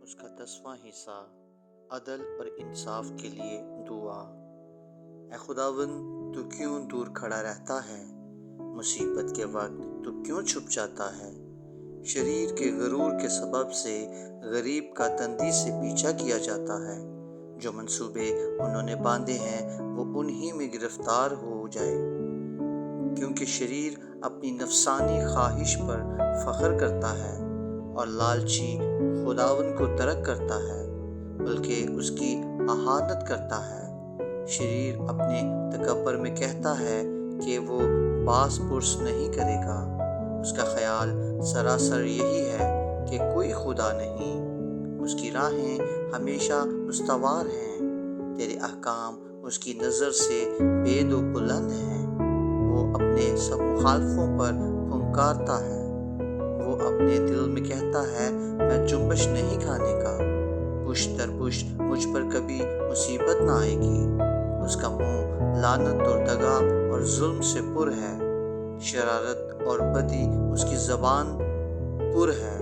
اس کا 10واں حصہ عدل اور انصاف کے لیے دعا۔ اے خداوند، تو کیوں دور کھڑا رہتا ہے؟ مصیبت کے وقت تو کیوں چھپ جاتا ہے؟ شریر کے غرور کے سبب سے غریب کا تندی سے پیچھا کیا جاتا ہے۔ جو منصوبے انہوں نے باندھے ہیں وہ انہی میں گرفتار ہو جائے، کیونکہ شریر اپنی نفسانی خواہش پر فخر کرتا ہے اور لالچی خداوند کو ترک کرتا ہے، بلکہ اس کی احانت کرتا ہے۔ شریر اپنے تکبر میں کہتا ہے کہ وہ باس پرس نہیں کرے گا۔ اس کا خیال سراسر یہی ہے کہ کوئی خدا نہیں۔ اس کی راہیں ہمیشہ استوار ہیں، تیرے احکام اس کی نظر سے بید و بلند ہیں۔ وہ اپنے سب مخالفوں پر پھنکارتا ہے۔ وہ اپنے دل میں کہتا ہے، میں جنبش نہیں کھانے کا، پشت در پشت مجھ پر کبھی مصیبت نہ آئے گی۔ اس کا منہ لعنت اور دغا اور ظلم سے پر ہے، شرارت اور بدی اس کی زبان پر ہے۔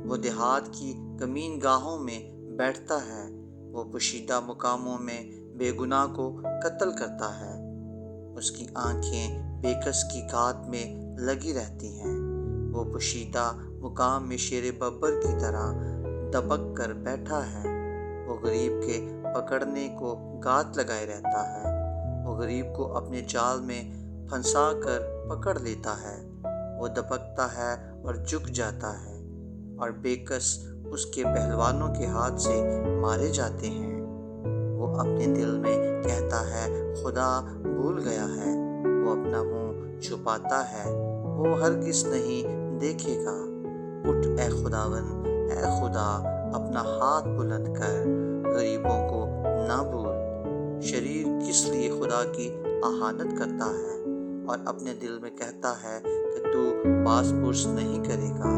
وہ دیہات کی کمین گاہوں میں بیٹھتا ہے، وہ پوشیدہ مقاموں میں بے گناہ کو قتل کرتا ہے۔ اس کی آنکھیں بے کس کی گھات میں لگی رہتی ہیں، وہ پوشیدہ مقام میں شیر ببر کی طرح دبک کر بیٹھا ہے۔ وہ غریب کے پکڑنے کو گھات لگائے رہتا ہے، وہ غریب کو اپنے جال میں پھنسا کر پکڑ لیتا ہے۔ وہ دبکتا ہے اور جھک جاتا ہے، اور بے کس اس کے پہلوانوں کے ہاتھ سے مارے جاتے ہیں۔ وہ اپنے دل میں کہتا ہے، خدا بھول گیا ہے۔ وہ اپنا منہ چھپاتا ہے، وہ ہرگز نہیں دیکھے گا۔ اٹھ اے خداوند، اے خدا، اپنا ہاتھ بلند کر، غریبوں کو نہ بھول۔ شریر کس لیے خدا کی احانت کرتا ہے اور اپنے دل میں کہتا ہے کہ تو باس پرس نہیں کرے گا؟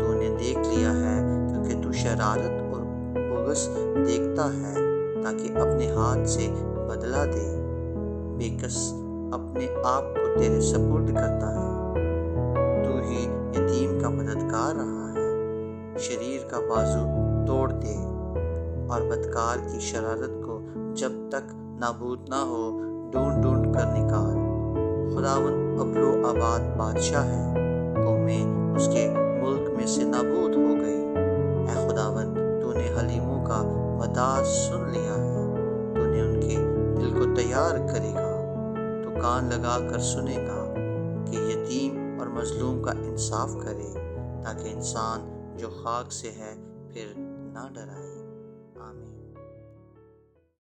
تو نے دیکھ لیا ہے، کیونکہ تو شرارت اور بغض دیکھتا ہے، تاکہ اپنے ہاتھ سے بدلہ دے۔ بے کس اپنے آپ کو تیرے سپرد کرتا ہے، تو ہی یتیم کا مددگار رہا ہے۔ شریر کا بازو توڑ دے اور بدکار کی شرارت کو جب تک نابود نہ ہو ڈھونڈ ڈھونڈ کر نکال۔ خداوند ابر و آباد بادشاہ ہے، قومیں اس کے ملک میں سے نابود ہو گئی۔ اے خداوند، تو نے حلیموں کا وداع سن لیا ہے، تو نے ان کے دل کو تیار کرے گا۔ تو کان لگا کر سنے گا کہ یتیم اور مظلوم کا انصاف کرے، تاکہ انسان جو خاک سے ہے پھر نہ ڈرائے۔ آمین۔